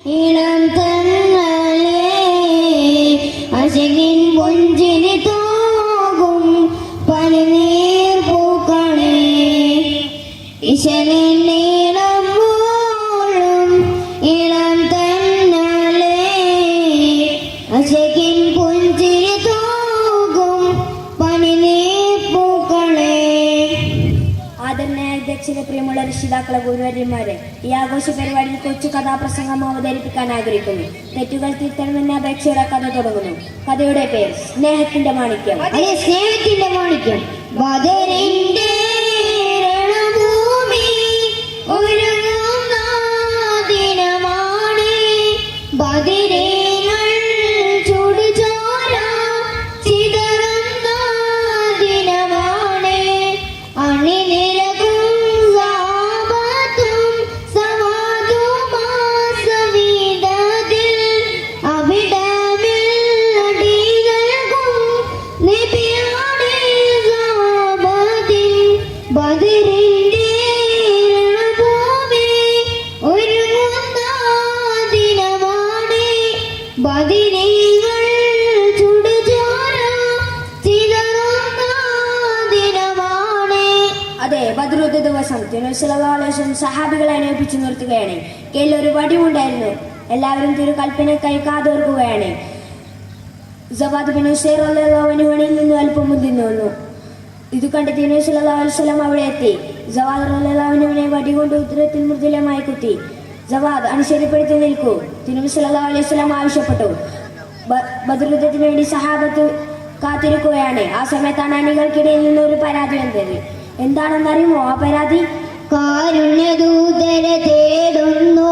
ഇളം തങ്ങളെ അശകിൻ പൊഞ്ചിന് തോകും പനിനീർ പൂക്കളെ ഇശലിൻ നീളം പോഴും ഇളം തങ്ങളെ അശകിൻ പൊഞ്ചിന് തോകും പനിനീർ പൂക്കളെ. ആദരണീയ അധ്യക്ഷനെ, പ്രിയമുള്ള രക്ഷിതാക്കളെ, ഗുരുവര്യന്മാരെ, ഈ ആഘോഷ പരിപാടിയിൽ കൊച്ചു കഥാപ്രസംഗം അവതരിപ്പിക്കാൻ ആഗ്രഹിക്കുന്നു. തെറ്റുകൾ തിരുത്തണമെന്ന അപേക്ഷയുടെ കഥ തുടങ്ങുന്നു. കഥയുടെ പേര് സ്നേഹത്തിന്റെ മാണിക്യം. അതെ, സ്നേഹത്തിന്റെ മാണിക്യം. ബദറിന്റെ രണഭൂമി ഒരുങ്ങുന്ന ദിനമാണ്. ബദരീങ്ങൾ ചുടുചോര ചിതറുന്ന ദിനമാണ്. അണിനിരകും സാബത്തും സവാതുമാസവിധത്തിൽ അവിടമിൽ അടികൾക്കും നബിയുടെ സാബത്തിൽ. ബദറിന്റെ രണഭൂമി ഒരുങ്ങുന്ന ദിനമാണ്. ബദരീങ്ങൾ ചുടുചോര ചിതറുന്ന ദിനമാണ്. അതെ, ബദ്രുദ്ദ ദിവസം തിരുനബി സല്ലല്ലാഹു അലൈഹി വസല്ലം സഹാബികളെ അണിയിപ്പിച്ചു നിർത്തുകയാണ്. കയ്യിൽ ഒരു വടിയുണ്ടായിരുന്നു. എല്ലാവരും തിരുകൽപ്പനയ്ക്കായി കാതോർക്കുകയാണ്. സവാദ് ബിൻ ഉസൈർ റളിയല്ലാഹു അൻഹുവിൽ നിന്ന് അല്പം മുന്തിന്നു വന്നു. ഇത് കണ്ട് തിരുനബി സല്ലല്ലാഹു അലൈഹി വസല്ലം അവിടെ എത്തി. സവാദ് റളിയല്ലാഹു അൻഹുവിനെ വടി കൊണ്ട് ഉദരത്തിൽ മൃദുലമായി കുത്തി. സവാദ്, അനുസരിപ്പെടുത്തി നിൽക്കൂ, തിരുനബി സല്ലല്ലാഹു അലൈഹി വസല്ലം ആവശ്യപ്പെട്ടു. ബദ്രുദ്ദത്തിന് വേണ്ടി സഹാബത്ത് കാത്തിരിക്കുകയാണ്. ആ സമയത്താണ് അണികൾക്കിടയിൽ നിന്ന് ഒരു പരാതി വന്നത്. എന്താണെന്നറിയുമോ ആ പരാതി? കാരുണ്യദൂതരെ തേടുന്നു